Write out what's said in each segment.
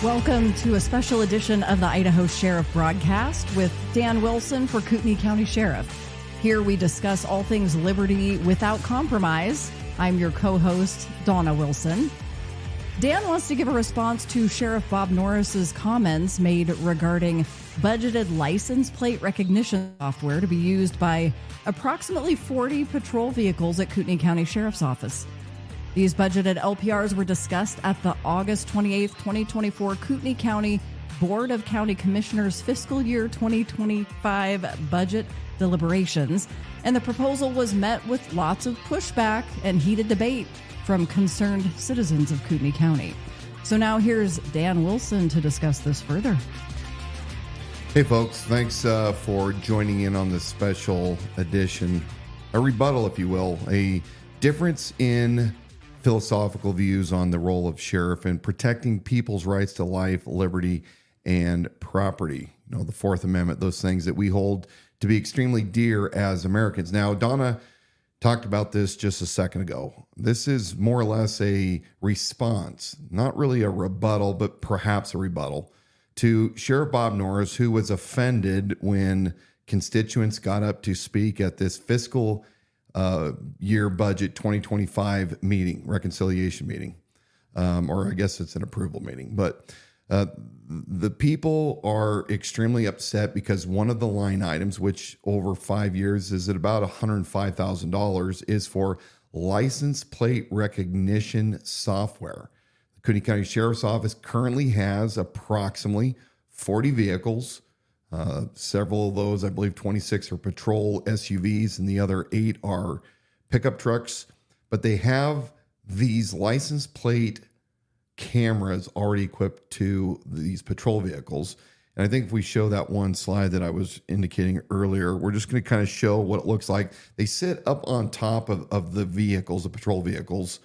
Welcome to a special edition of the Idaho Sheriff broadcast with Dan Wilson for Kootenai County Sheriff. Here we discuss all things liberty without compromise. I'm your co-host, Dawna Wilson. Dan wants to give a response to Sheriff Bob Norris's comments made regarding budgeted license plate recognition software to be used by approximately 40 patrol vehicles at Kootenai County Sheriff's Office. These budgeted LPRs were discussed at the August 28, 2024 Kootenai County Board of County Commissioners fiscal year 2025 budget deliberations, and the proposal was met with lots of pushback and heated debate from concerned citizens of Kootenai County. So now here's Dan Wilson to discuss this further. Hey folks, thanks for joining in on this special edition, a rebuttal, if you will, a difference in philosophical views on the role of sheriff in protecting people's rights to life, liberty, and property. You know, the Fourth Amendment, those things that we hold to be extremely dear as Americans. Now, Dawna talked about this just a second ago. This is more or less a response, not really a rebuttal, but perhaps a rebuttal to Sheriff Bob Norris, who was offended when constituents got up to speak at this fiscal year budget 2025 meeting, reconciliation meeting, or I guess it's an approval meeting. But the people are extremely upset because one of the line items, which over 5 years is at about $105,000, is for license plate recognition software. The Kootenai County Sheriff's Office currently has approximately 40 vehicles. Several of those, I believe 26 are patrol SUVs and the other 8 are pickup trucks, but they have these license plate cameras already equipped to these patrol vehicles. And I think if we show that one slide that I was indicating earlier, we're just going to kind of show what it looks like. They sit up on top of the vehicles, the patrol vehicles.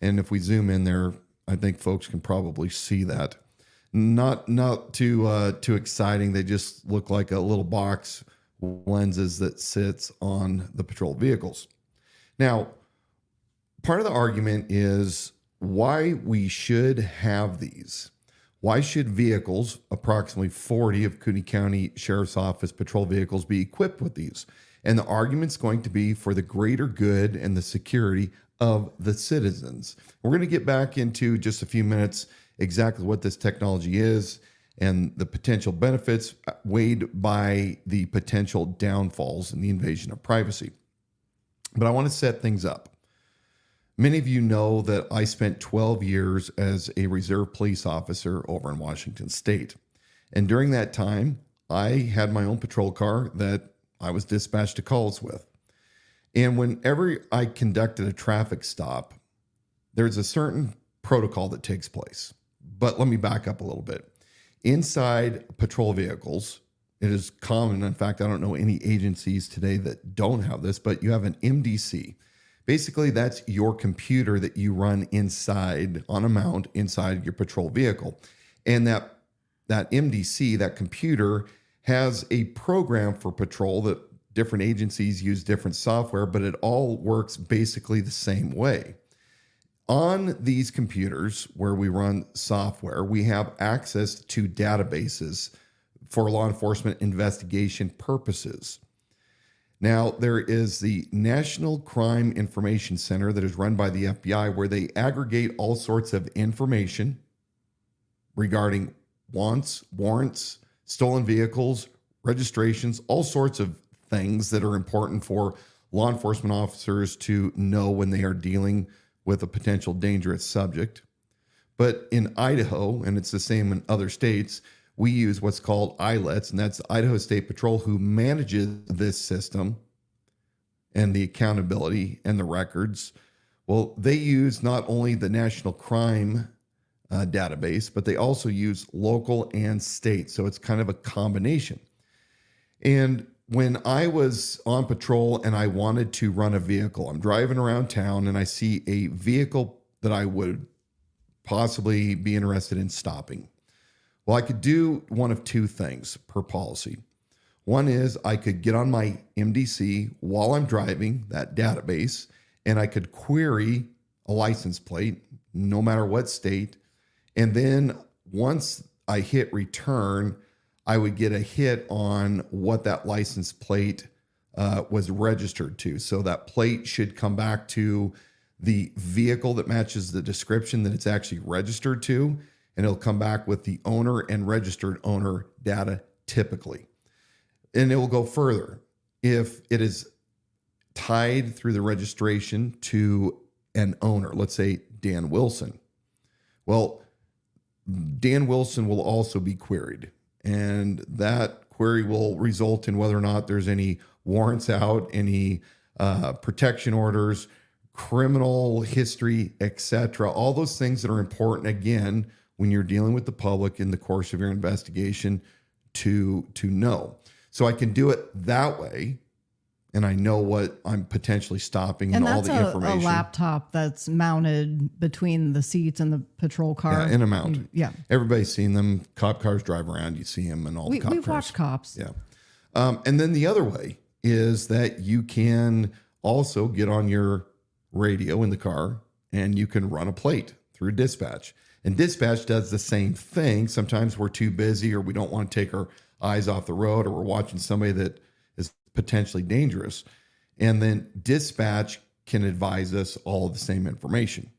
And if we zoom in there, I think folks can probably see that. Not too exciting. They just look like a little box lenses that sits on the patrol vehicles. Now, part of the argument is why we should have these. Why should vehicles, approximately 40 of Kootenai County Sheriff's Office patrol vehicles, be equipped with these? And the argument's going to be for the greater good and the security of the citizens. We're going to get back into just a few minutes exactly what this technology is and the potential benefits weighed by the potential downfalls and the invasion of privacy. But I want to set things up. Many of you know that I spent 12 years as a reserve police officer over in Washington State. And during that time, I had my own patrol car that I was dispatched to calls with. And whenever I conducted a traffic stop, there's a certain protocol that takes place. But let me back up a little bit. Inside patrol vehicles, it is common. In fact, I don't know any agencies today that don't have this, but you have an MDC. Basically, that's your computer that you run inside on a mount inside your patrol vehicle. And that MDC, that computer, has a program for patrol that different agencies use different software, but it all works basically the same way. On these computers where we run software, we have access to databases for law enforcement investigation purposes. Now, there is the National Crime Information Center that is run by the FBI, where they aggregate all sorts of information regarding wants, warrants, stolen vehicles, registrations, all sorts of things that are important for law enforcement officers to know when they are dealing with a potential dangerous subject. But in Idaho, and it's the same in other states, we use what's called ILETs, and that's Idaho State Patrol, who manages this system and the accountability and the records. Well, they use not only the national crime database, but they also use local and state. So it's kind of a combination. And when I was on patrol and I wanted to run a vehicle, I'm driving around town and I see a vehicle that I would possibly be interested in stopping. Well, I could do one of two things per policy. One is I could get on my MDC while I'm driving that database, and I could query a license plate, no matter what state. And then once I hit return, I would get a hit on what that license plate was registered to. So that plate should come back to the vehicle that matches the description that it's actually registered to, and it'll come back with the owner and registered owner data typically. And it will go further. If it is tied through the registration to an owner, let's say Dan Wilson, well, Dan Wilson will also be queried. And that query will result in whether or not there's any warrants out, any protection orders, criminal history, etc. All those things that are important, again, when you're dealing with the public in the course of your investigation to know. So I can do it that way, and I know what I'm potentially stopping and all the information. And that's a laptop that's mounted between the seats and the patrol car. Yeah, in a mount. Yeah. Everybody's seen them. Cop cars drive around. You see them in all the cop cars. We've watched cops. Yeah. And then the other way is that you can also get on your radio in the car and you can run a plate through dispatch. And dispatch does the same thing. Sometimes we're too busy or we don't want to take our eyes off the road, or we're watching somebody that is potentially dangerous. And then dispatch can advise us all of the same information.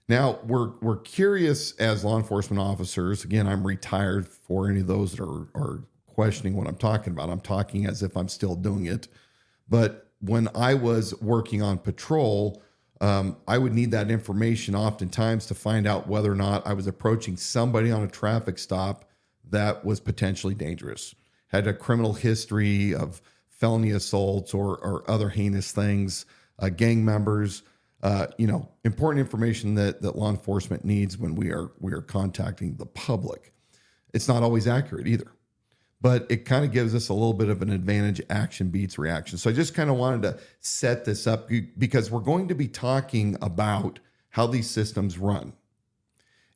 Now, we're curious as law enforcement officers. Again, I'm retired for any of those that are questioning what I'm talking about. I'm talking as if I'm still doing it. But when I was working on patrol, I would need that information oftentimes to find out whether or not I was approaching somebody on a traffic stop that was potentially dangerous, had a criminal history of felony assaults or other heinous things, gang members, important information that law enforcement needs when we are contacting the public. It's not always accurate either, but it kind of gives us a little bit of an advantage. Action beats reaction. So I just kind of wanted to set this up because we're going to be talking about how these systems run.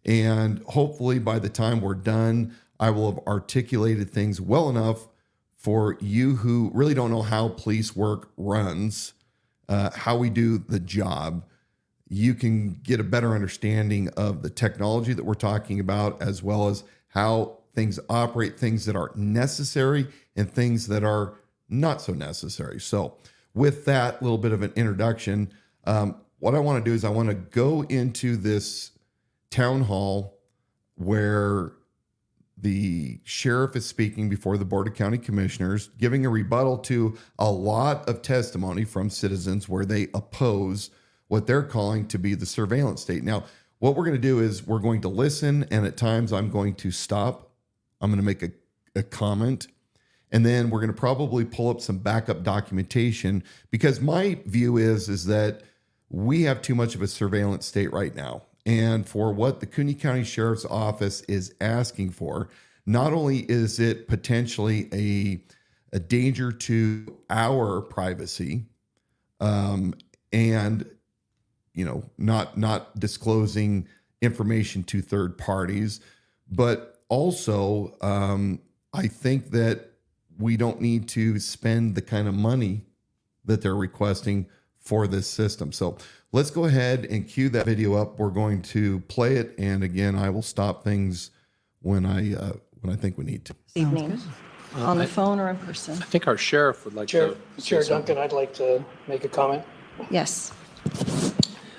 And hopefully by the time we're done, I will have articulated things well enough for you who really don't know how police work runs, how we do the job. You can get a better understanding of the technology that we're talking about, as well as how things operate, things that are necessary and things that are not so necessary. So with that little bit of an introduction, what I want to do is I want to go into this town hall where the sheriff is speaking before the Board of County Commissioners, giving a rebuttal to a lot of testimony from citizens where they oppose what they're calling to be the surveillance state. Now, what we're going to do is we're going to listen, and at times I'm going to stop. I'm going to make a comment, and then we're going to probably pull up some backup documentation, because my view is that we have too much of a surveillance state right now. And for what the Cooney County Sheriff's Office is asking for, not only is it potentially a danger to our privacy, and not disclosing information to third parties, but also I think that we don't need to spend the kind of money that they're requesting for this system. So let's go ahead and cue that video up. We're going to play it, and again, I will stop things when I think we need to. Evening, on the phone or in person? I think our sheriff would like to. Chair Duncan, I'd like to make a comment. Yes.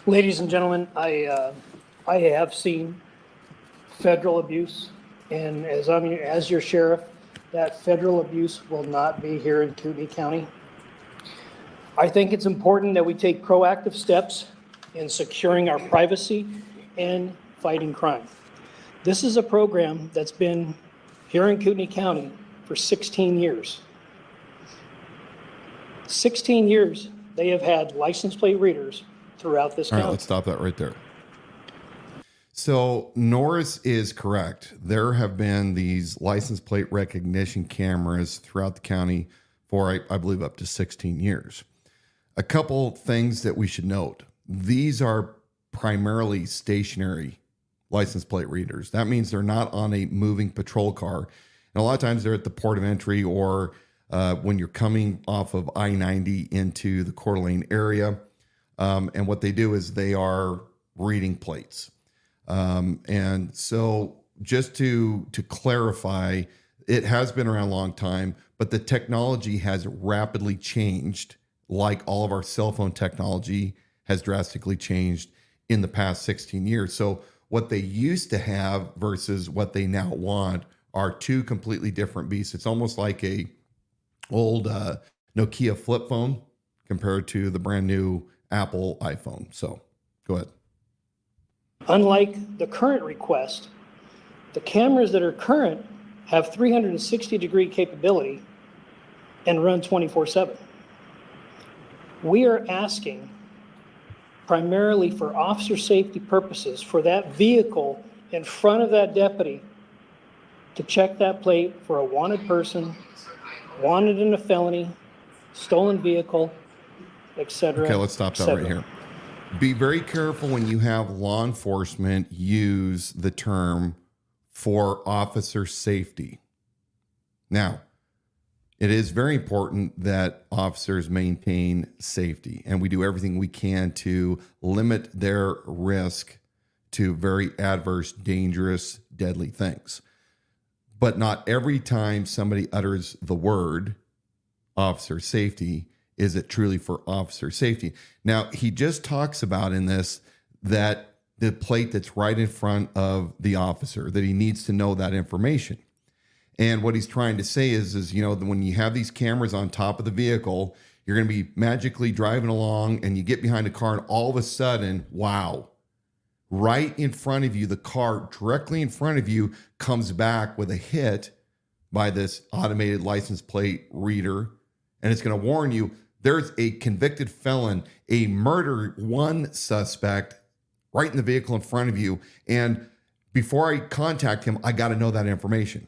Ladies and gentlemen, I have seen federal abuse, and as your sheriff, that federal abuse will not be here in Kootenai County. I think it's important that we take proactive steps in securing our privacy and fighting crime. This is a program that's been here in Kootenai County for 16 years. 16 years they have had license plate readers throughout this county. All right, let's stop that right there. So Norris is correct. There have been these license plate recognition cameras throughout the county for, I believe, up to 16 years. A couple things that we should note. These are primarily stationary license plate readers. That means they're not on a moving patrol car. And a lot of times they're at the port of entry or when you're coming off of I-90 into the Coeur d'Alene area. And what they do is they are reading plates. And so just to clarify, it has been around a long time, but the technology has rapidly changed, like all of our cell phone technology has drastically changed in the past 16 years. So what they used to have versus what they now want are two completely different beasts. It's almost like a old Nokia flip phone compared to the brand new Apple iPhone. So go ahead. Unlike the current request, the cameras that are current have 360-degree capability and run 24/7. We are asking primarily for officer safety purposes for that vehicle in front of that deputy to check that plate for a wanted person, wanted in a felony, stolen vehicle, etc. Okay, let's stop that right here. Be very careful when you have law enforcement use the term for officer safety. Now, it is very important that officers maintain safety, and we do everything we can to limit their risk to very adverse, dangerous, deadly things. But not every time somebody utters the word officer safety is it truly for officer safety. Now, he just talks about in this that the plate that's right in front of the officer, that he needs to know that information. And what he's trying to say is, you know, when you have these cameras on top of the vehicle, you're going to be magically driving along and you get behind a car and all of a sudden, wow, right in front of you, the car directly in front of you comes back with a hit by this automated license plate reader. And it's going to warn you, there's a convicted felon, a murder one suspect right in the vehicle in front of you. And before I contact him, I got to know that information.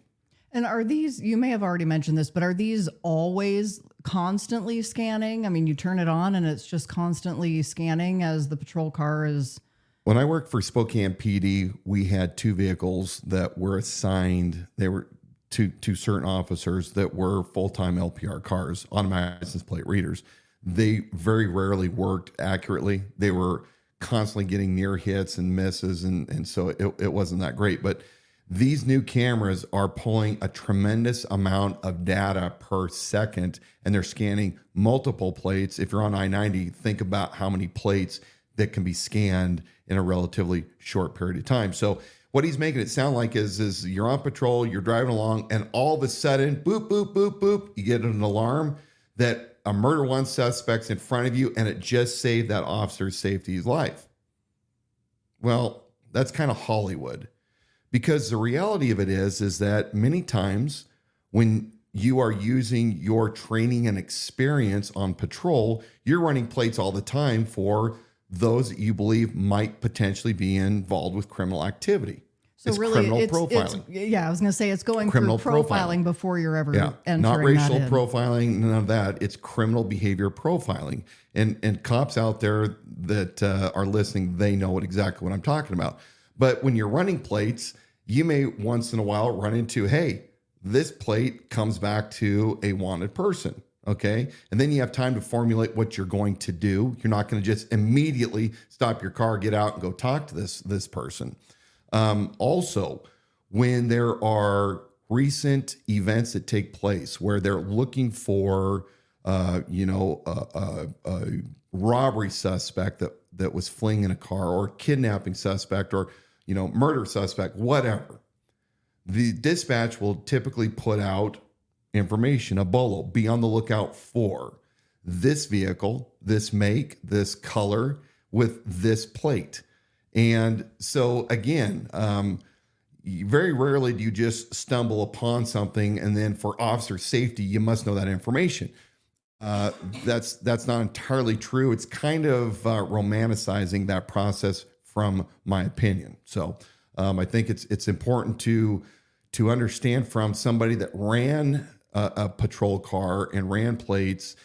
And are these, you may have already mentioned this, but are these always constantly scanning? I mean, you turn it on and it's just constantly scanning as the patrol car is. When I worked for Spokane PD, we had two vehicles that were assigned. They were to certain officers that were full-time LPR cars, automatic license plate readers. They very rarely worked accurately. They were constantly getting near hits and misses, and so it wasn't that great. But these new cameras are pulling a tremendous amount of data per second, and they're scanning multiple plates. If you're on I-90, think about how many plates that can be scanned in a relatively short period of time. So what he's making it sound like is you're on patrol, you're driving along, and all of a sudden, boop, boop, boop, boop, you get an alarm that a murder one suspect's in front of you, and it just saved that officer's safety's life. Well, that's kind of Hollywood, because the reality of it is that many times when you are using your training and experience on patrol, you're running plates all the time for those that you believe might potentially be involved with criminal activity. So it's really, criminal profiling. Yeah, I was going to say it's going Criminal through profiling before you're ever entering not racial that in. profiling, none of that. It's criminal behavior profiling. And cops out there that are listening, they know exactly what I'm talking about. But when you're running plates, you may once in a while run into, hey, this plate comes back to a wanted person. Okay. And then you have time to formulate what you're going to do. You're not going to just immediately stop your car, get out and go talk to this person. Also, when there are recent events that take place where they're looking for, a robbery suspect that was fleeing in a car, or kidnapping suspect, or, murder suspect, whatever, the dispatch will typically put out information, a bolo, be on the lookout for this vehicle, this make, this color with this plate. And so again, very rarely do you just stumble upon something and then for officer safety, you must know that information. That's not entirely true. It's kind of romanticizing that process from my opinion. So I think it's important to understand from somebody that ran a patrol car and ran plates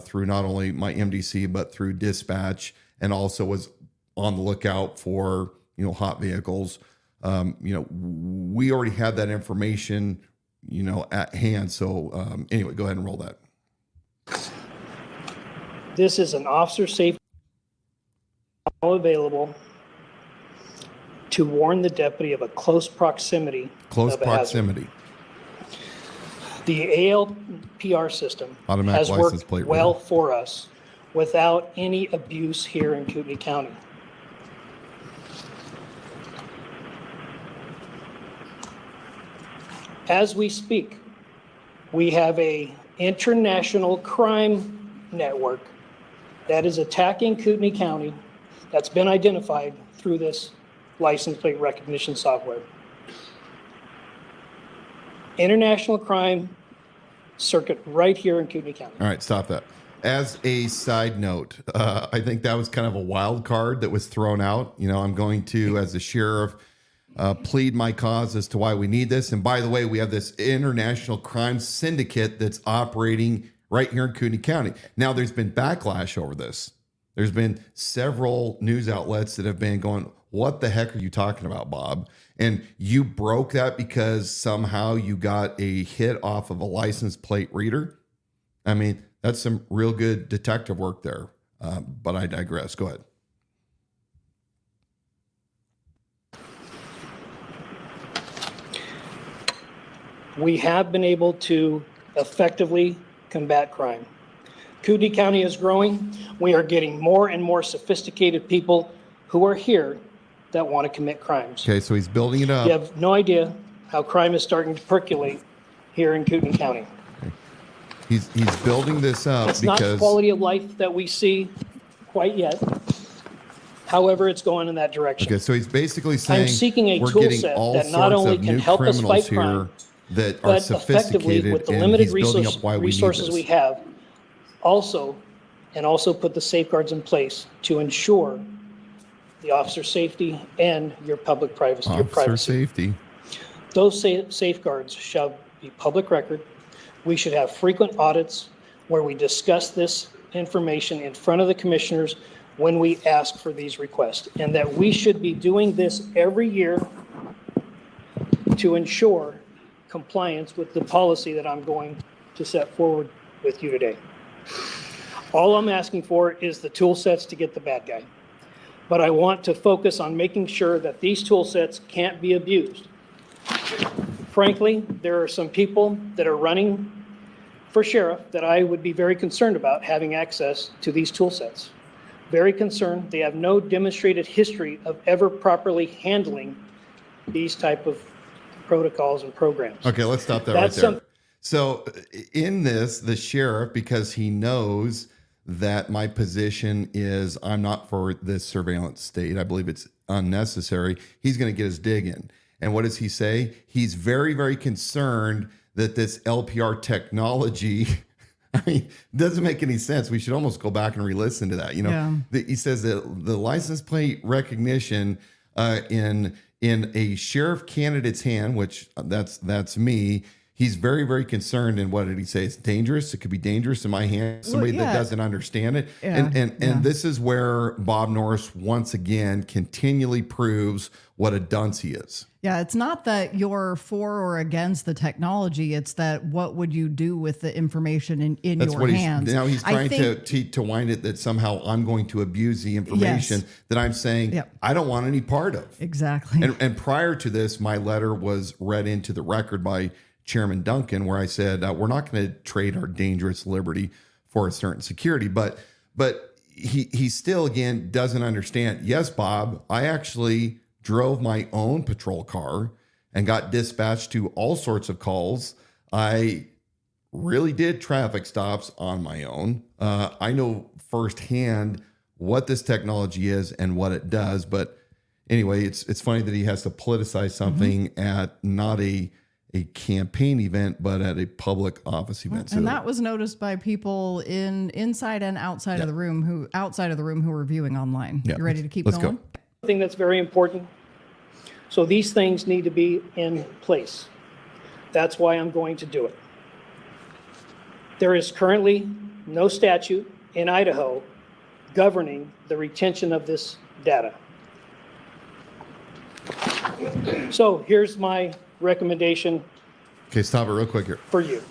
through not only my MDC, but through dispatch, and also was on the lookout for, hot vehicles. We already had that information, at hand. So anyway, go ahead and roll that. This is an officer safety available to warn the deputy of a close proximity Close of a hazard. proximity. The ALPR system Automatic has license worked plate well reader. for us without any abuse here in Kootenai County. As we speak, we have a international crime network that is attacking Kootenai County that's been identified through this license plate recognition software. International crime circuit right here in Kootenai County. All right, stop that. As a side note, I think that was kind of a wild card that was thrown out. You know, I'm going to, as a sheriff, plead my cause as to why we need this. And by the way, we have this international crime syndicate that's operating right here in Kootenai County. Now, there's been backlash over this. There's been several news outlets that have been going, what the heck are you talking about, Bob? And you broke that because somehow you got a hit off of a license plate reader. I mean, that's some real good detective work there. But I digress. Go ahead. We have been able to effectively combat crime. Kootenai County is growing. We are getting more and more sophisticated people who are here that want to commit crimes. Okay, so he's building it up. You have no idea how crime is starting to percolate here in Kootenai County. He's building this up It's not the because quality of life that we see quite yet. However, it's going in that direction. okay, so he's basically saying seeking a we're tool getting set all that not sorts only of can new help us criminals fight crime, here that are but effectively, sophisticated, with the and limited he's building up why we need resources this. we have, also put the safeguards in place to ensure the officer's safety and your public privacy. Your Officer privacy. safety. Those safeguards shall be public record. We should have frequent audits where we discuss this information in front of the commissioners when we ask for these requests, and that we should be doing this every year to ensure compliance with the policy that I'm going to set forward with you today. All I'm asking for is the tool sets to get the bad guy. But I want to focus on making sure that these tool sets can't be abused. Frankly, there are some people that are running for sheriff that I would be very concerned about having access to these tool sets. Very concerned. They have no demonstrated history of ever properly handling these type of protocols and programs. Okay, let's stop that That's right there. So in this, the sheriff, because he knows that my position is I'm not for this surveillance state, I believe it's unnecessary, he's going to get his dig in. And what does he say? He's very, very concerned that this LPR technology, I mean, doesn't make any sense. We should almost go back and re-listen to that. You know, he says that the license plate recognition in a sheriff candidate's hand, which that's me. He's very, very concerned. And what did he say? It's dangerous. It could be dangerous in my hand. Somebody that doesn't understand it. And this is where Bob Norris once again continually proves what a dunce he is. Yeah, it's not that you're for or against the technology. It's that what would you do with the information in That's your what hands? Now he's trying to wind it that somehow I'm going to abuse the information that I'm saying I don't want any part of. Exactly. And prior to this, my letter was read into the record by Chairman Duncan, where I said, we're not going to trade our dangerous liberty for a certain security. But he still, again, doesn't understand. Yes, Bob, I actually drove my own patrol car and got dispatched to all sorts of calls. I really did traffic stops on my own. I know firsthand what this technology is and what it does. But anyway, it's funny that he has to politicize something at not a campaign event, but at a public office event. And that was noticed by people inside and outside of the room who were viewing online. You ready to keep Let's going? Go. I think that's very important. So these things need to be in place. That's why I'm going to do it. There is currently no statute in Idaho governing the retention of this data. So here's my recommendation. Okay, stop it real quick here. For you.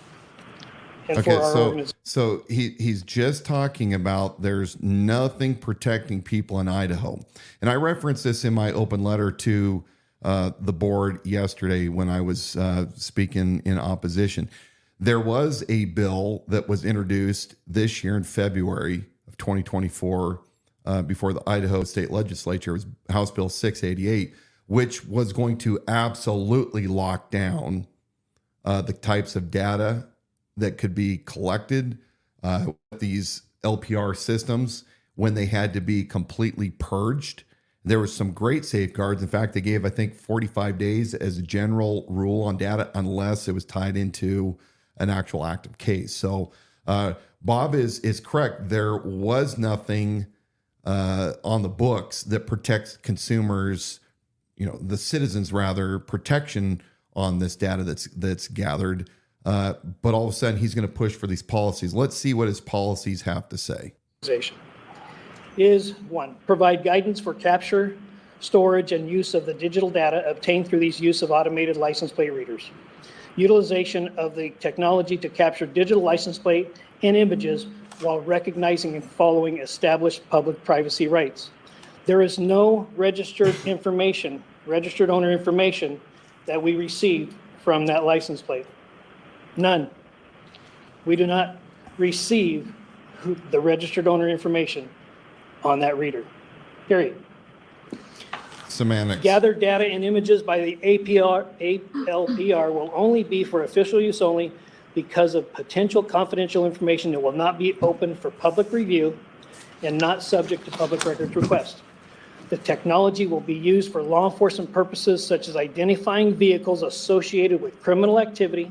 and Okay, for our organization. so he's just talking about there's nothing protecting people in Idaho, and I referenced this in my open letter to the board yesterday when I was speaking in opposition. There was a bill that was introduced this year in February of 2024 before the Idaho State Legislature. It was House Bill 688, which was going to absolutely lock down the types of data that could be collected with these LPR systems when they had to be completely purged. There was some great safeguards. In fact, they gave, I think, 45 days as a general rule on data unless it was tied into an actual active case. So Bob is correct. There was nothing on the books that protects consumers, the citizens rather, protection on this data that's gathered. But all of a sudden, he's going to push for these policies. Let's see what his policies have to say. Is one, provide guidance for capture, storage, and use of the digital data obtained through these use of automated license plate readers. Utilization of the technology to capture digital license plate and images while recognizing and following established public privacy rights. There is no registered owner information that we received from that license plate. None. We do not receive the registered owner information on that reader, period. Semantics. Gathered data and images by the ALPR will only be for official use only because of potential confidential information that will not be open for public review and not subject to public records request. The technology will be used for law enforcement purposes such as identifying vehicles associated with criminal activity,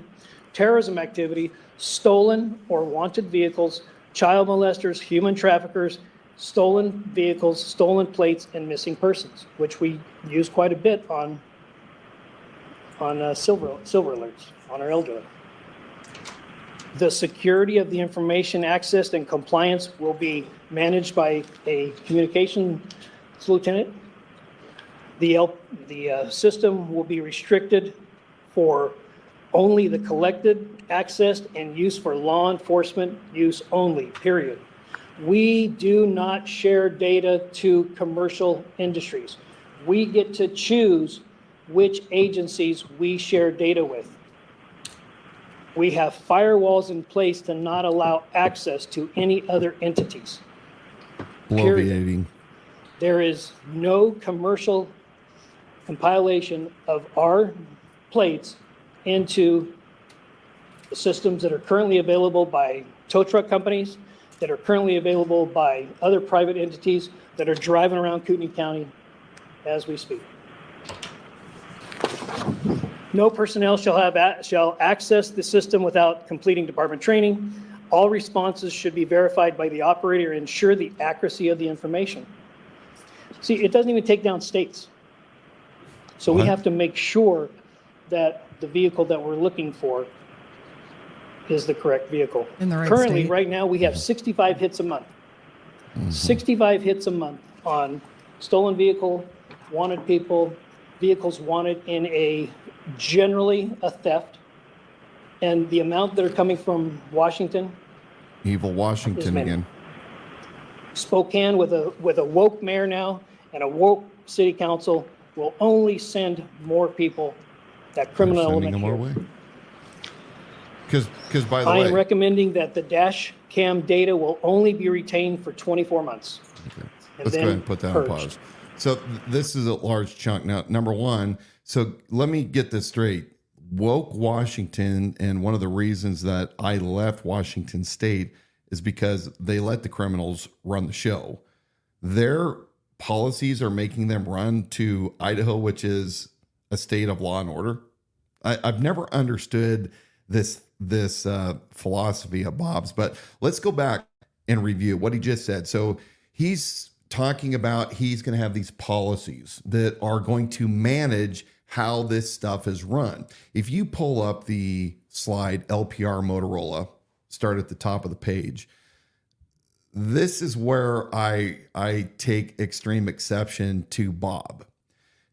terrorism activity, stolen or wanted vehicles, child molesters, human traffickers, stolen vehicles, stolen plates, and missing persons, which we use quite a bit on silver alerts, on our elderly. The security of the information accessed and compliance will be managed by a communications lieutenant. The system will be restricted for only the collected, accessed, and used for law enforcement use only, period. We do not share data to commercial industries. We get to choose which agencies we share data with. We have firewalls in place to not allow access to any other entities. Bloviating. There is no commercial compilation of our plates into systems that are currently available by tow truck companies, that are currently available by other private entities that are driving around Kootenai County as we speak. No personnel shall access the system without completing department training. All responses should be verified by the operator and ensure the accuracy of the information. See, it doesn't even take down states. So we have to make sure that the vehicle that we're looking for is the correct vehicle. In the right Currently, state. right now, we have 65 hits a month. 65 hits a month on stolen vehicle, wanted people, vehicles wanted in generally a theft. And the amount that are coming from Washington. Evil Washington again. Spokane with a woke mayor now and a woke city council will only send more people, that criminal element here. Because by the I way, am recommending that the dash cam data will only be retained for 24 months. okay. Let's go ahead and put that on pause. So this is a large chunk. Now, number one, so let me get this straight. Woke Washington, and one of the reasons that I left Washington State is because they let the criminals run the show. Their policies are making them run to Idaho, which is a state of law and order. I've never understood this philosophy of Bob's, but let's go back and review what he just said. So he's talking about he's going to have these policies that are going to manage how this stuff is run. If you pull up the slide LPR Motorola, start at the top of the page, this is where I take extreme exception to Bob.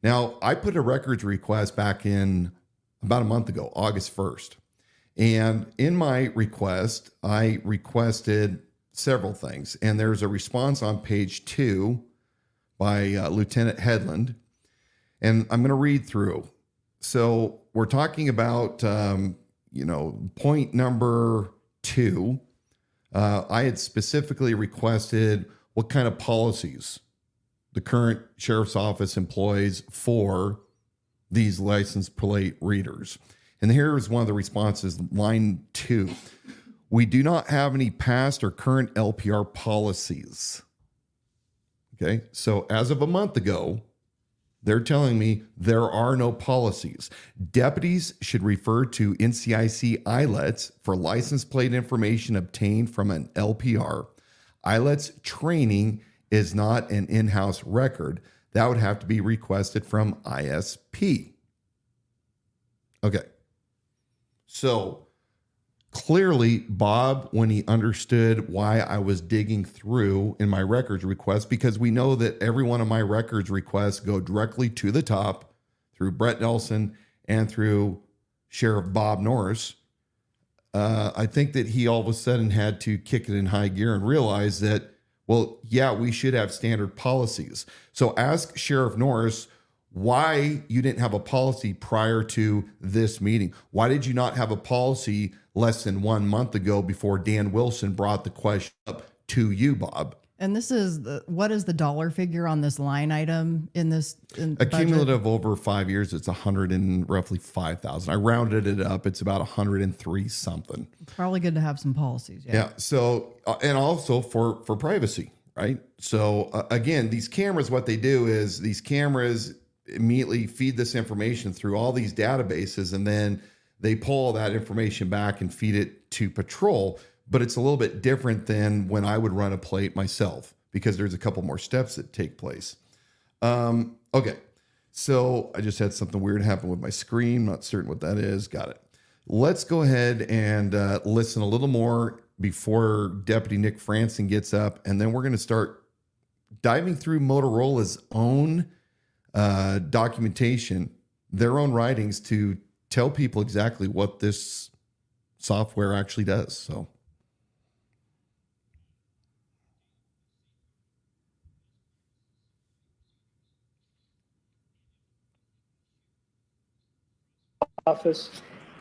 Now, I put a records request back in about a month ago, August 1st. And in my request, I requested several things. And there's a response on page 2 by Lieutenant Headland. And I'm going to read through. So we're talking about, point number 2. I had specifically requested what kind of policies the current sheriff's office employs for these license plate readers. And here's one of the responses, line 2. We do not have any past or current LPR policies. Okay, so as of a month ago, they're telling me there are no policies. Deputies should refer to NCIC ILETs for license plate information obtained from an LPR. ILETs training is not an in-house record. That would have to be requested from ISP. Okay. So clearly, Bob, when he understood why I was digging through in my records request, because we know that every one of my records requests go directly to the top through Brett Nelson and through Sheriff Bob Norris. I think that he all of a sudden had to kick it in high gear and realize that, well, yeah, we should have standard policies. So ask Sheriff Norris why you didn't have a policy prior to this meeting. Why did you not have a policy less than 1 month ago before Dan Wilson brought the question up to you, Bob? And this is what is the dollar figure on this line item in this in A budget? cumulative over 5 years, it's roughly 5,000. I rounded it up. It's about 103 something. Probably good to have some policies. Yeah. So, and also for privacy, right? So again, these cameras, what they do is these cameras immediately feed this information through all these databases, and then they pull all that information back and feed it to patrol. But it's a little bit different than when I would run a plate myself, because there's a couple more steps that take place. Okay. So I just had something weird happen with my screen. Not certain what that is. Got it. Let's go ahead and listen a little more before Deputy Nick Franson gets up. And then we're going to start diving through Motorola's own documentation, their own writings, to tell people exactly what this software actually does. So. Office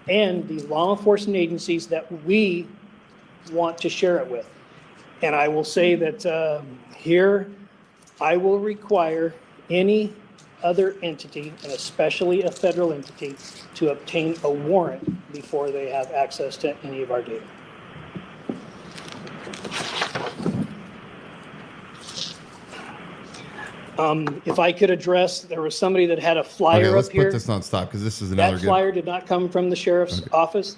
and the law enforcement agencies that we want to share it with. And I will say that here, I will require any other entity, and especially a federal entity, to obtain a warrant before they have access to any of our data. If I could address, there was somebody that had a flyer Okay, let's up here. put this on stop because this is another That flyer did not come from the sheriff's office.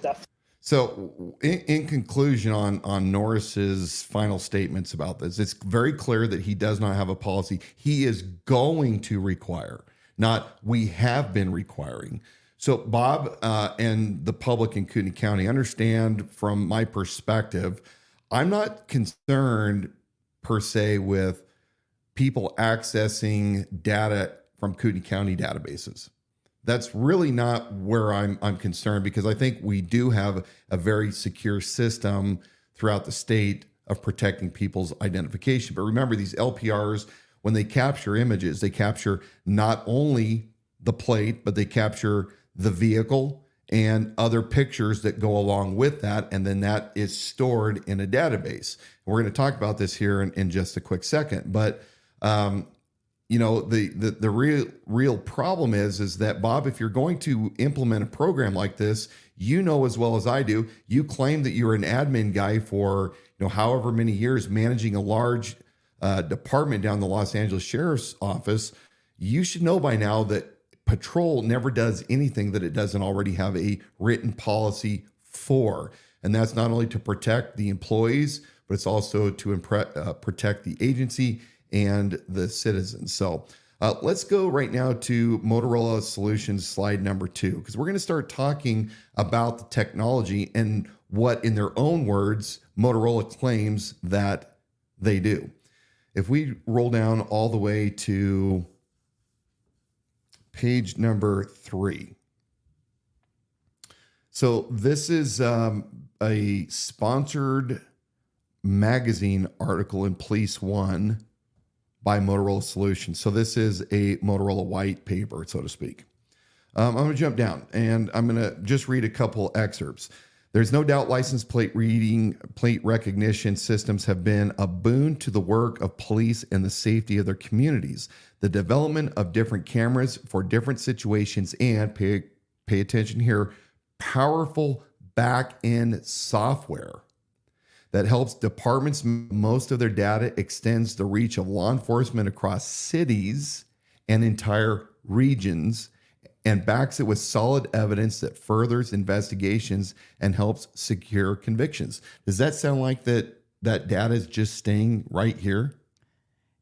So in conclusion on Norris's final statements about this, it's very clear that he does not have a policy. He is going to require, not we have been requiring. So Bob and the public in Kootenai County understand, from my perspective, I'm not concerned per se with people accessing data from Kootenai County databases. That's really not where I'm concerned, because I think we do have a very secure system throughout the state of protecting people's identification. But remember, these LPRs, when they capture images, they capture not only the plate, but they capture the vehicle and other pictures that go along with that. And then that is stored in a database. We're going to talk about this here in just a quick second. But the real problem is that, Bob, if you're going to implement a program like this, you know as well as I do, you claim that you're an admin guy for however many years managing a large department down the Los Angeles Sheriff's Office. You should know by now that patrol never does anything that it doesn't already have a written policy for. And that's not only to protect the employees, but it's also to protect the agency and the citizens. So let's go right now to Motorola Solutions slide number 2, because we're going to start talking about the technology and what, in their own words, Motorola claims that they do. If we roll down all the way to page number 3. So this is a sponsored magazine article in Police One by Motorola Solutions. So this is a Motorola white paper, so to speak. I'm going to jump down and I'm going to just read a couple excerpts. There's no doubt license plate recognition systems have been a boon to the work of police and the safety of their communities. The development of different cameras for different situations and, pay attention here, powerful back-end software that helps departments most of their data extends the reach of law enforcement across cities and entire regions and backs it with solid evidence that furthers investigations and helps secure convictions. Does that sound like that data is just staying right here?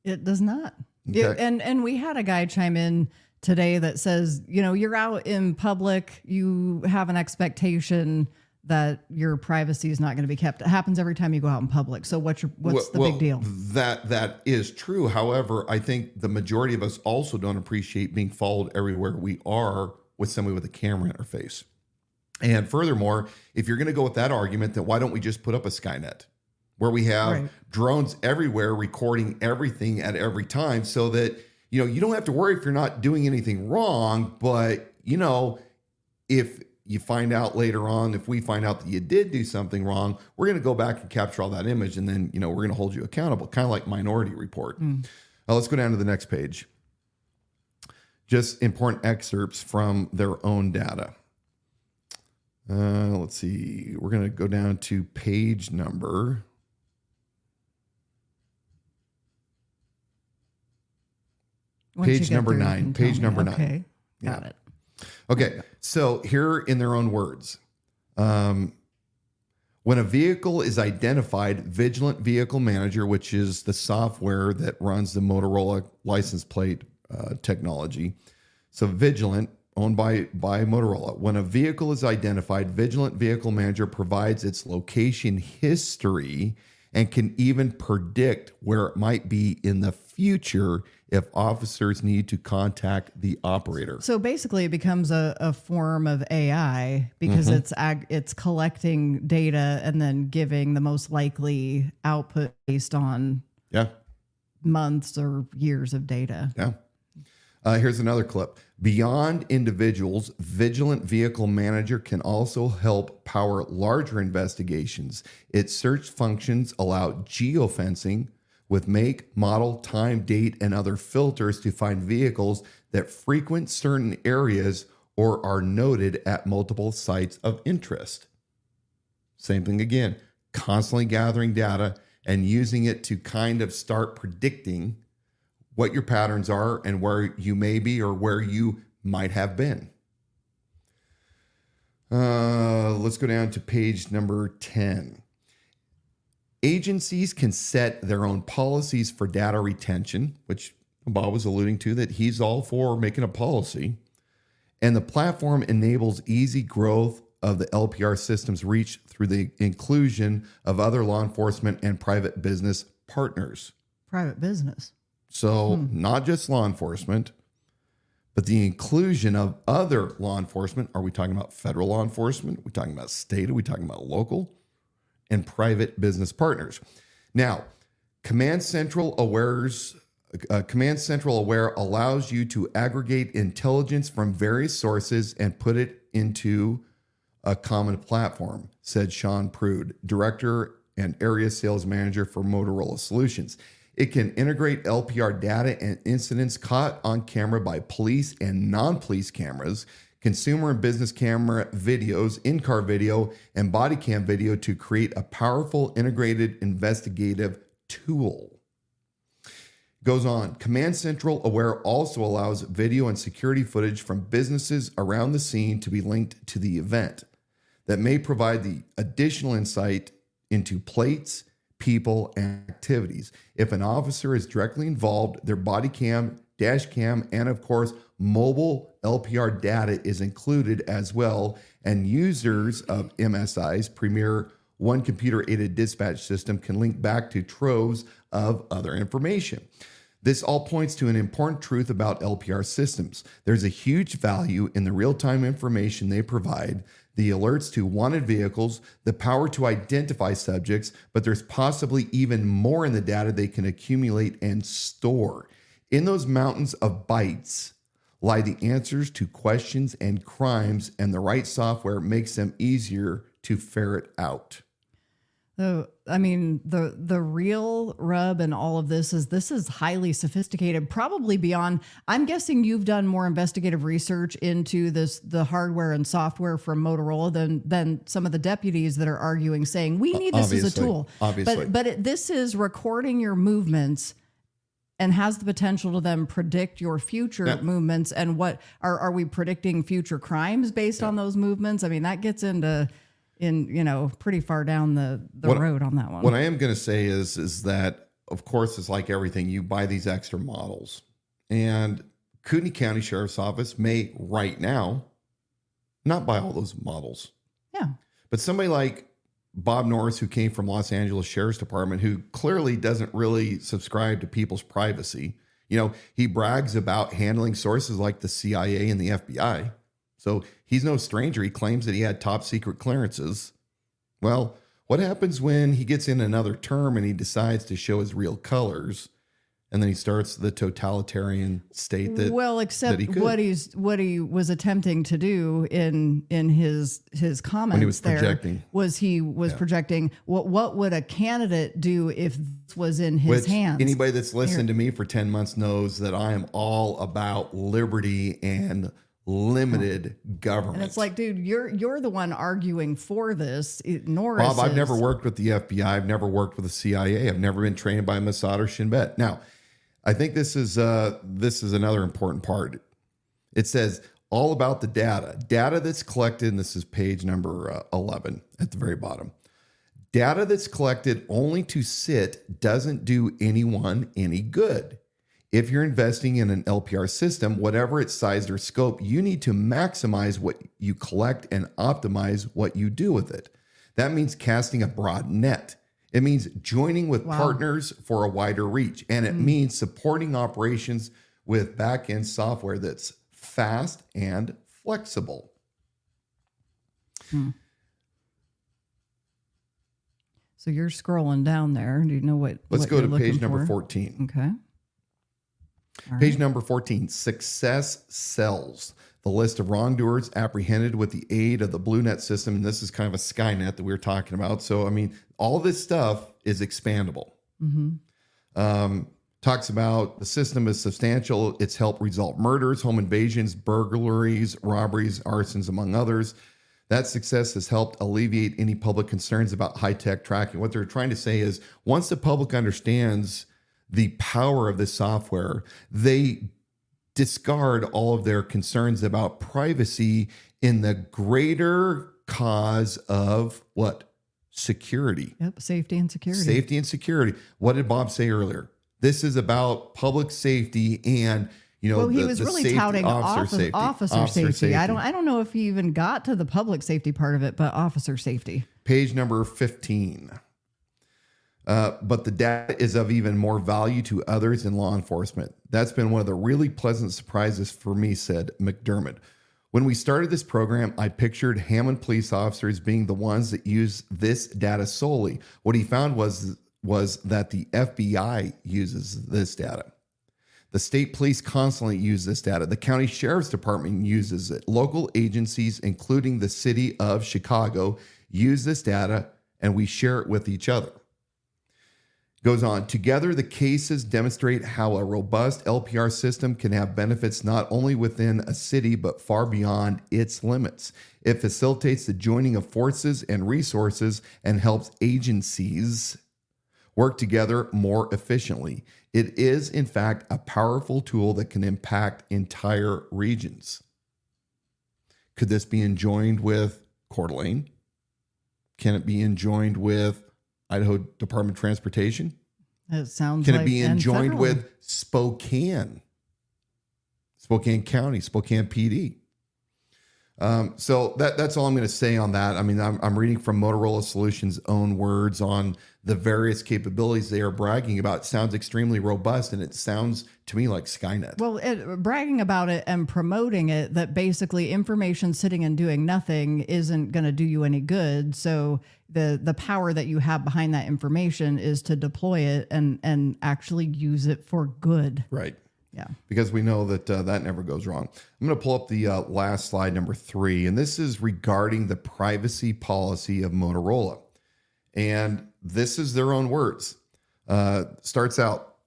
It does not. Okay. And we had a guy chime in today that says, you're out in public, you have an expectation that your privacy is not going to be kept. It happens every time you go out in public. So what's the big deal? That is true. However, I think the majority of us also don't appreciate being followed everywhere we are with somebody with a camera in our face. And furthermore, if you're going to go with that argument, then why don't we just put up a Skynet where we have drones everywhere recording everything at every time so that, you don't have to worry if you're not doing anything wrong. But, if you find out later on, if we find out that you did do something wrong, we're going to go back and capture all that image. And then, we're going to hold you accountable, kind of like Minority Report. Let's go down to the next page. Just important excerpts from their own data. Let's see. We're going to go down to page number. Page number 9. Page number 9. Okay, got it. Okay, so here in their own words, when a vehicle is identified, Vigilant Vehicle Manager, which is the software that runs the Motorola license plate technology, so Vigilant, owned by Motorola, when a vehicle is identified, Vigilant Vehicle Manager provides its location history and can even predict where it might be in the future if officers need to contact the operator. So basically it becomes a form of AI because it's collecting data and then giving the most likely output based on months or years of data. Yeah. Here's another clip. Beyond individuals, Vigilant Vehicle Manager can also help power larger investigations. Its search functions allow geofencing with make, model, time, date, and other filters to find vehicles that frequent certain areas or are noted at multiple sites of interest. Same thing again, constantly gathering data and using it to kind of start predicting what your patterns are and where you may be or where you might have been. Let's go down to page number 10. Agencies can set their own policies for data retention, which Bob was alluding to, that he's all for making a policy. And the platform enables easy growth of the LPR system's reach through the inclusion of other law enforcement and private business partners. Private business. So not just law enforcement, but the inclusion of other law enforcement. Are we talking about federal law enforcement? Are we talking about state? Are we talking about local? And private business partners. Now, Command Central Aware allows you to aggregate intelligence from various sources and put it into a common platform, said Sean Prude, Director and Area Sales Manager for Motorola Solutions. It can integrate LPR data and incidents caught on camera by police and non-police cameras, consumer and business camera videos, in-car video, and body cam video to create a powerful integrated investigative tool. Goes on, Command Central Aware also allows video and security footage from businesses around the scene to be linked to the event that may provide the additional insight into plates, people, and activities. If an officer is directly involved, their body cam, dash cam, and of course, mobile LPR data is included as well, and users of MSI's Premier One computer-aided dispatch system can link back to troves of other information. This all points to an important truth about LPR systems. There's a huge value in the real-time information they provide the alerts to wanted vehicles, the power to identify subjects, but there's possibly even more in the data they can accumulate and store. In those mountains of bytes lie the answers to questions and crimes, and the right software makes them easier to ferret out. So, I mean, the real rub in all of this is highly sophisticated, probably beyond. I'm guessing you've done more investigative research into the hardware and software from Motorola than some of the deputies that are arguing, saying we need this as a tool. Obviously, but this is recording your movements and has the potential to then predict your future movements. And what are we predicting future crimes based on those movements? I mean, that gets into pretty far down the road on that one. What I am going to say is that, of course, it's like everything. You buy these extra models, and Kootenai County Sheriff's Office may right now not buy all those models. Yeah. But somebody like Bob Norris, who came from Los Angeles Sheriff's Department, who clearly doesn't really subscribe to people's privacy. He brags about handling sources like the CIA and the FBI. So he's no stranger. He claims that he had top secret clearances. Well, what happens when he gets in another term and he decides to show his real colors, and then he starts the totalitarian state that except that he could. what he was attempting to do in his comments when he was there projecting was projecting what would a candidate do if this was in his hands. Anybody that's listened to me for 10 months knows that I am all about liberty and limited government. And it's like, dude, you're the one arguing for this. Norris, Bob, I've never worked with the FBI. I've never worked with the CIA. I've never been trained by Mossad or Shin Bet. Now, I think this is another important part. It says all about the data that's collected, and this is page number 11 at the very bottom. Data that's collected only to sit doesn't do anyone any good. If you're investing in an LPR system, whatever its size or scope, you need to maximize what you collect and optimize what you do with it. That means casting a broad net. It means joining with partners for a wider reach. And it means supporting operations with back-end software that's fast and flexible. So you're scrolling down there. Do you know what? Let's go to page number 14. Okay. Page number 14, success sells. The list of wrongdoers apprehended with the aid of the BlueNet system. And this is kind of a Skynet that we were talking about. So, I mean, all this stuff is expandable. Talks about the system is substantial. It's helped resolve murders, home invasions, burglaries, robberies, arsons, among others. That success has helped alleviate any public concerns about high-tech tracking. What they're trying to say is once the public understands the power of the software, they discard all of their concerns about privacy in the greater cause of what? Security. Yep, safety and security. Safety and security. What did Bob say earlier? This is about public safety and, he was really touting officer safety. I don't know if he even got to the public safety part of it, but officer safety. Page number 15. But the data is of even more value to others in law enforcement. That's been one of the really pleasant surprises for me, said McDermott. When we started this program, I pictured Hammond police officers being the ones that use this data solely. What he found was that the FBI uses this data. The state police constantly use this data. The county sheriff's department uses it. Local agencies, including the city of Chicago, use this data, and we share it with each other. Goes on, together the cases demonstrate how a robust LPR system can have benefits not only within a city, but far beyond its limits. It facilitates the joining of forces and resources and helps agencies work together more efficiently. It is, in fact, a powerful tool that can impact entire regions. Could this be enjoined with Coeur d'Alene? Can it be enjoined with Idaho Department of Transportation? It sounds Can like it be enjoined with Spokane County, Spokane PD? So that's all I'm going to say on that. I mean, I'm reading from Motorola Solutions' own words on the various capabilities they are bragging about. It sounds extremely robust, and it sounds to me like Skynet. Well, bragging about it and promoting it, that basically information sitting and doing nothing isn't going to do you any good. So the power that you have behind that information is to deploy it and actually use it for good. Right. Yeah. Because we know that that never goes wrong. I'm going to pull up the last slide, number 3, and this is regarding the privacy policy of Motorola. And this is their own words. Starts out,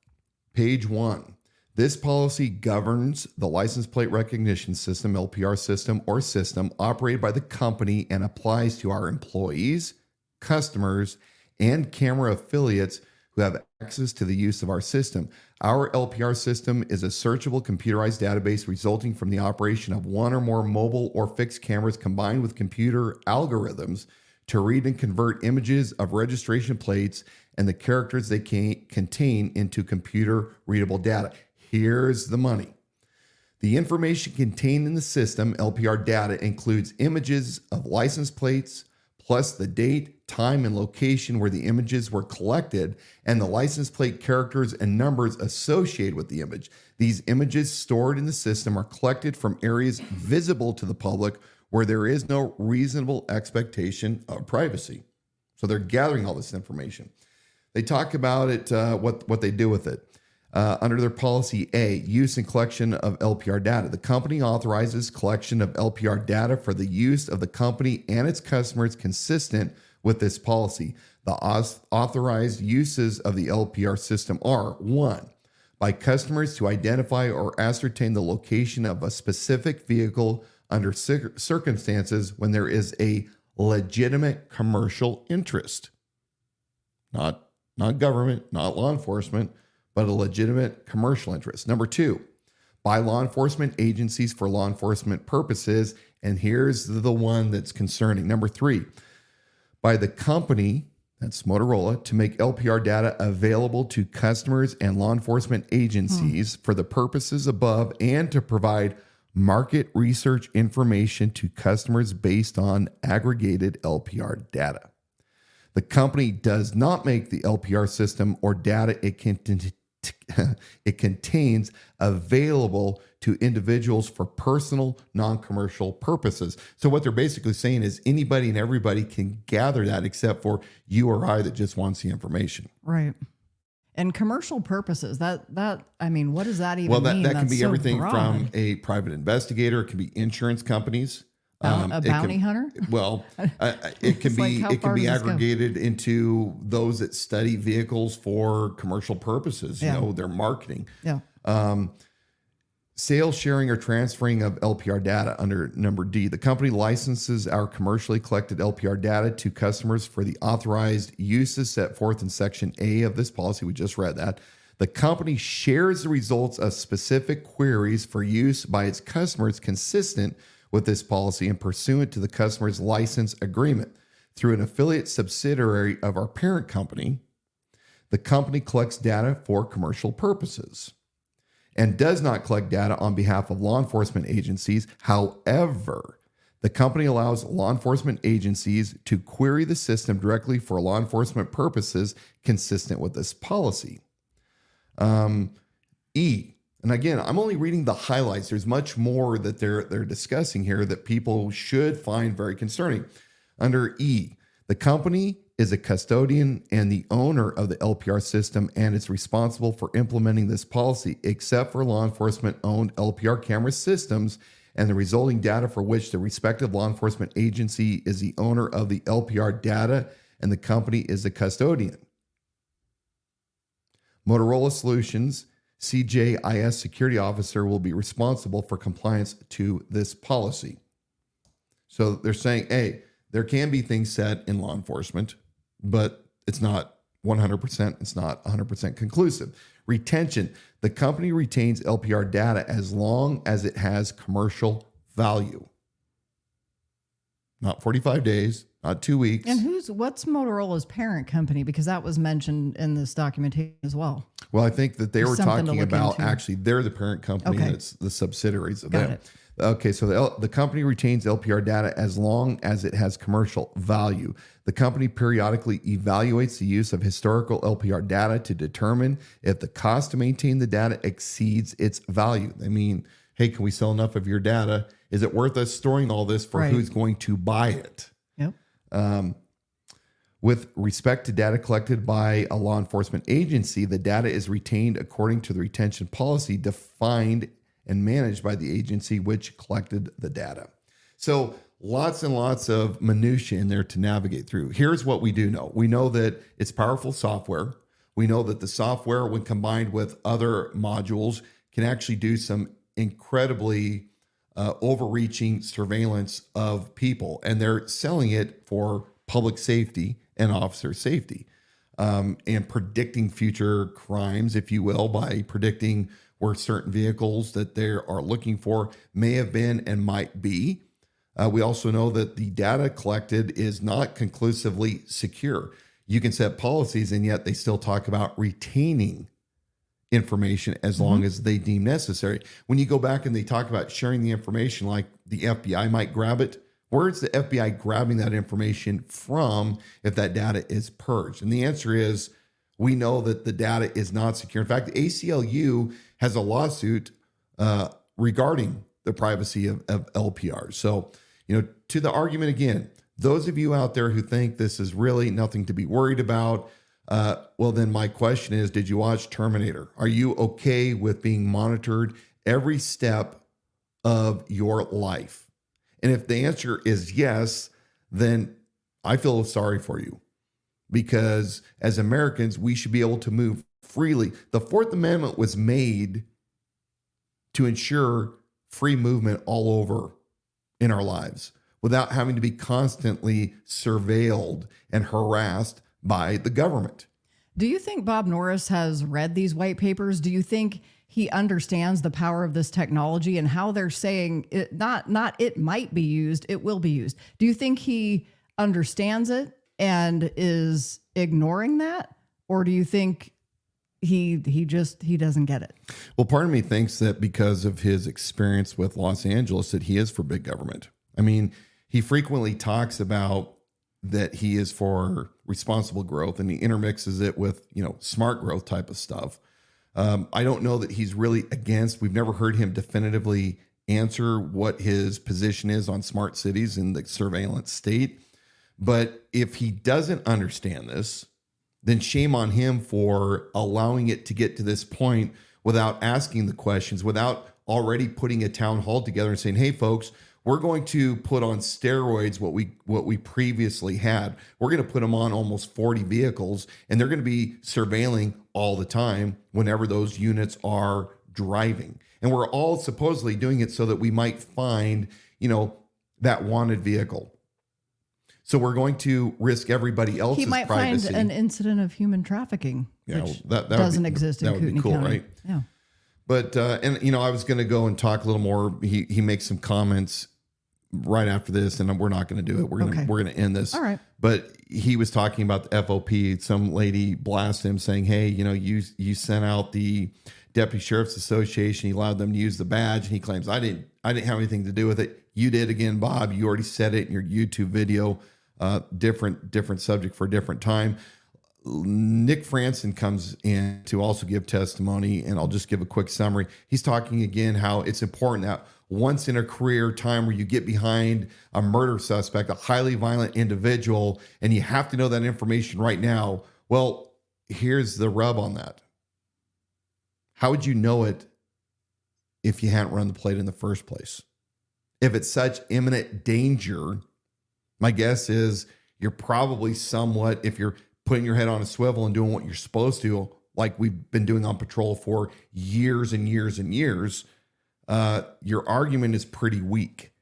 page 1. This policy governs the license plate recognition system, LPR system, or system operated by the company and applies to our employees, customers, and camera affiliates who have access to the use of our system. Our LPR system is a searchable computerized database resulting from the operation of one or more mobile or fixed cameras combined with computer algorithms to read and convert images of registration plates and the characters they contain into computer readable data. Here's the money. The information contained in the system, LPR data, includes images of license plates, plus the date, time, and location where the images were collected, and the license plate characters and numbers associated with the image. These images stored in the system are collected from areas visible to the public where there is no reasonable expectation of privacy. So they're gathering all this information. They talk about it, what they do with it. Under their policy A, use and collection of LPR data. The company authorizes collection of LPR data for the use of the company and its customers consistent with this policy. The authorized uses of the LPR system are 1, by customers to identify or ascertain the location of a specific vehicle under circumstances when there is a legitimate commercial interest. Not government, not law enforcement, but a legitimate commercial interest. Number 2, by law enforcement agencies for law enforcement purposes. And here's the one that's concerning. Number 3, by the company, that's Motorola, to make LPR data available to customers and law enforcement agencies for the purposes above and to provide market research information to customers based on aggregated LPR data. The company does not make the LPR system or data it contains available to individuals for personal, non-commercial purposes. So what they're basically saying is anybody and everybody can gather that except for you or I that just wants the information. Right. And commercial purposes, that I mean, what does that even mean? Well, that can be so everything broad. from a private investigator. It can be insurance companies. A bounty hunter? Well, it can be like, it can be aggregated into those that study vehicles for commercial purposes. Yeah. You know, their marketing. Yeah. Sales, sharing, or transferring of LPR data under number D. The company licenses our commercially collected LPR data to customers for the authorized uses set forth in Section A of this policy. We just read that. The company shares the results of specific queries for use by its customers consistent with this policy and pursuant to the customer's license agreement. Through an affiliate subsidiary of our parent company, the company collects data for commercial purposes and does not collect data on behalf of law enforcement agencies. However, the company allows law enforcement agencies to query the system directly for law enforcement purposes consistent with this policy. E. And again, I'm only reading the highlights. There's much more that they're discussing here that people should find very concerning. Under E, the company is a custodian and the owner of the LPR system and is responsible for implementing this policy, except for law enforcement-owned LPR camera systems and the resulting data for which the respective law enforcement agency is the owner of the LPR data and the company is the custodian. Motorola Solutions CJIS security officer will be responsible for compliance to this policy. So they're saying, hey, there can be things said in law enforcement, but it's not 100%. It's not 100% conclusive. Retention. The company retains LPR data as long as it has commercial value. Not 45 days, not 2 weeks. And what's Motorola's parent company? Because that was mentioned in this documentation as well. Well, I think that they were something to talking look about into. actually they're the parent company Okay. and it's the subsidiaries of Got them. it. Okay, so the company retains LPR data as long as it has commercial value. The company periodically evaluates the use of historical LPR data to determine if the cost to maintain the data exceeds its value. I mean, hey, can we sell enough of your data? Is it worth us storing all this for Right. who's going to buy it? Yep. With respect to data collected by a law enforcement agency, the data is retained according to the retention policy defined and managed by the agency which collected the data. So lots and lots of minutia in there to navigate through. Here's what we do know. We know that it's powerful software. We know that the software, when combined with other modules, can actually do some incredibly overreaching surveillance of people. And they're selling it for public safety and officer safety, and predicting future crimes, if you will, by predicting where certain vehicles that they are looking for may have been and might be. We also know that the data collected is not conclusively secure. You can set policies, and yet they still talk about retaining information as long as they deem necessary. When you go back and they talk about sharing the information, like the FBI might grab it, where's the FBI grabbing that information from if that data is purged? And the answer is, we know that the data is not secure. In fact, the ACLU has a lawsuit regarding the privacy of LPR. So, to the argument again, those of you out there who think this is really nothing to be worried about, well, then my question is, did you watch Terminator? Are you okay with being monitored every step of your life? And if the answer is yes, then I feel sorry for you, because as Americans, we should be able to move freely. The Fourth Amendment was made to ensure free movement all over in our lives without having to be constantly surveilled and harassed by the government. Do you think Bob Norris has read these white papers? Do you think he understands the power of this technology and how they're saying it, not it might be used, it will be used? Do you think he understands it and is ignoring that? Or do you think he doesn't get it? Well, part of me thinks that because of his experience with Los Angeles, that he is for big government. I mean, he frequently talks about that he is for responsible growth, and he intermixes it with, smart growth type of stuff. I don't know that he's really against. We've never heard him definitively answer what his position is on smart cities in the surveillance state. But if he doesn't understand this, then shame on him for allowing it to get to this point without asking the questions, without already putting a town hall together and saying, hey, folks, we're going to put on steroids what we previously had. We're going to put them on almost 40 vehicles, and they're going to be surveilling all the time whenever those units are driving. And we're all supposedly doing it so that we might find, that wanted vehicle. So we're going to risk everybody else's He might privacy. find an incident of human trafficking, which that doesn't exist in that would be Kootenai cool, County. right? Yeah. But, I was going to go and talk a little more. He makes some comments right after this, and we're not going to do it. We're going to end this. All right. But he was talking about the FOP. Some lady blasted him saying, hey, you sent out the Deputy Sheriff's Association. You allowed them to use the badge. And he claims, I didn't have anything to do with it. You did again, Bob. You already said it in your YouTube video. Different subject for a different time. Nick Franson comes in to also give testimony, and I'll just give a quick summary. He's talking again how it's important that once in a career time where you get behind a murder suspect, a highly violent individual, and you have to know that information right now. Well, here's the rub on that. How would you know it if you hadn't run the plate in the first place? If it's such imminent danger, my guess is you're probably somewhat, if you're putting your head on a swivel and doing what you're supposed to, like we've been doing on patrol for years and years and years, your argument is pretty weak.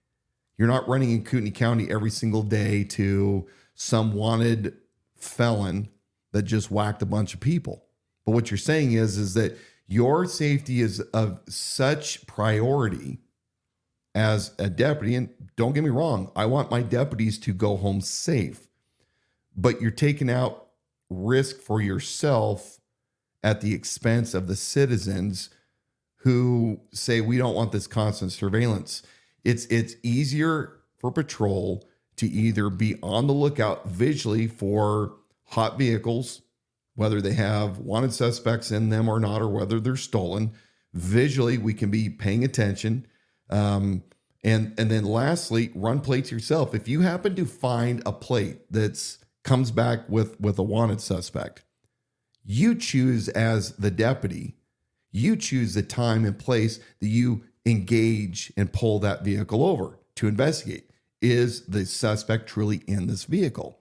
You're not running in Kootenai County every single day to some wanted felon that just whacked a bunch of people. But what you're saying is that your safety is of such priority as a deputy, and don't get me wrong, I want my deputies to go home safe, but you're taking out risk for yourself at the expense of the citizens who say, we don't want this constant surveillance. It's easier for patrol to either be on the lookout visually for hot vehicles, whether they have wanted suspects in them or not, or whether they're stolen. Visually, we can be paying attention. And then lastly, run plates yourself. If you happen to find a plate that's comes back with a wanted suspect, you choose as the deputy, you choose the time and place that you engage and pull that vehicle over to investigate. Is the suspect truly in this vehicle?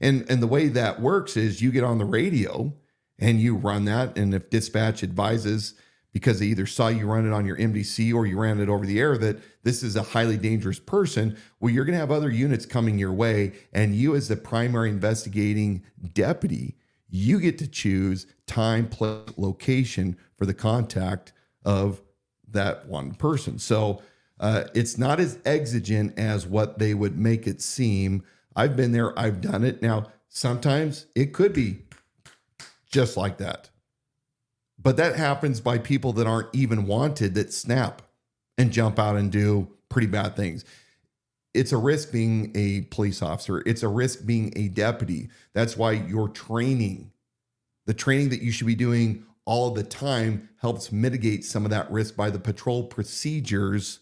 And the way that works is you get on the radio and you run that. And if dispatch advises, because they either saw you run it on your MDC or you ran it over the air, that this is a highly dangerous person, well, you're going to have other units coming your way. And you, as the primary investigating deputy, you get to choose time, place, location for the contact of that one person. So it's not as exigent as what they would make it seem. I've been there. I've done it. Now, sometimes it could be just like that. But that happens by people that aren't even wanted, that snap and jump out and do pretty bad things. It's a risk being a police officer. It's a risk being a deputy. That's why your training, the training that you should be doing all the time, helps mitigate some of that risk by the patrol procedures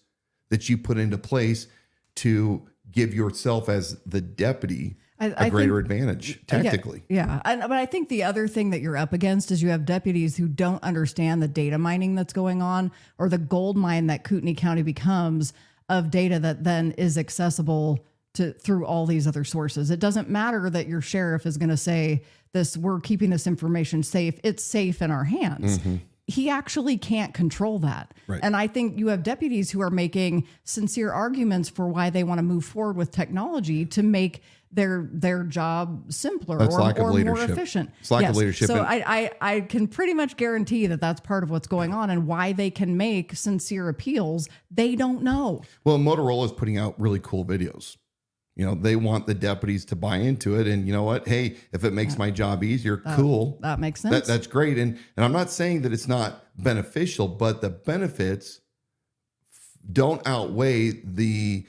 that you put into place to give yourself as the deputy a greater advantage tactically. Yeah. But I think the other thing that you're up against is you have deputies who don't understand the data mining that's going on, or the gold mine that Kootenai County becomes of data that then is accessible to through all these other sources. It doesn't matter that your sheriff is going to say this, we're keeping this information safe. It's safe in our hands. Mm-hmm. He actually can't control that. Right. And I think you have deputies who are making sincere arguments for why they want to move forward with technology to make their job simpler or more efficient. It's lack of leadership. So I can pretty much guarantee that that's part of what's going on, and why they can make sincere appeals. They don't know. Well, Motorola is putting out really cool videos. You know, they want the deputies to buy into it. And you know what? Hey, if it makes my job easier, cool. That makes sense. That's great. And I'm not saying that it's not beneficial, but the benefits don't outweigh the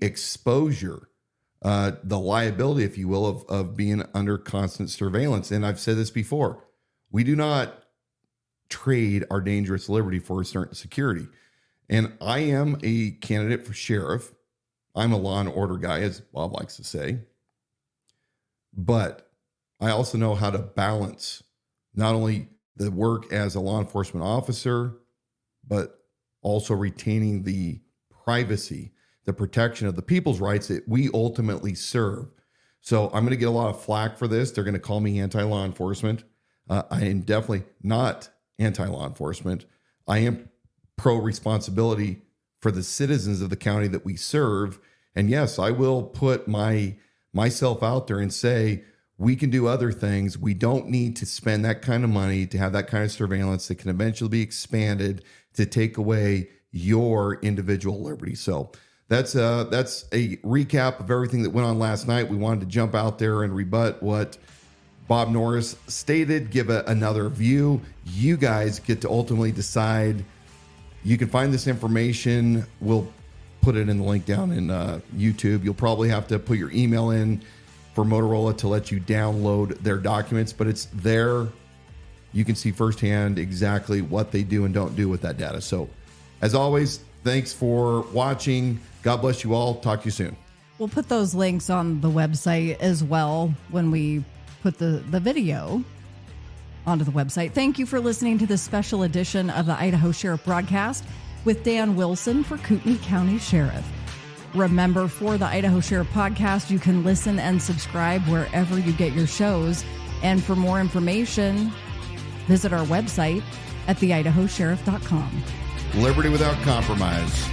exposure, the liability, if you will, of being under constant surveillance. And I've said this before. We do not trade our dangerous liberty for a certain security. And I am a candidate for sheriff. I'm a law and order guy, as Bob likes to say. But I also know how to balance not only the work as a law enforcement officer, but also retaining the privacy, the protection of the people's rights that we ultimately serve. So I'm going to get a lot of flack for this. They're going to call me anti-law enforcement. I am definitely not anti-law enforcement. I am pro-responsibility for the citizens of the county that we serve. And yes, I will put myself out there and say, we can do other things. We don't need to spend that kind of money to have that kind of surveillance that can eventually be expanded to take away your individual liberty. So that's a recap of everything that went on last night. We wanted to jump out there and rebut what Bob Norris stated, give another view. You guys get to ultimately decide. You can find this information. We'll put it in the link down in YouTube. You'll probably have to put your email in for Motorola to let you download their documents, but it's there. You can see firsthand exactly what they do and don't do with that data. So as always, thanks for watching. God bless you all. Talk to you soon. We'll put those links on the website as well when we put the video onto the website. Thank you for listening to this special edition of the Idaho Sheriff Broadcast with Dan Wilson for Kootenai County Sheriff. Remember, for the Idaho Sheriff Podcast, you can listen and subscribe wherever you get your shows. And for more information, visit our website at theidahosheriff.com. Liberty without compromise.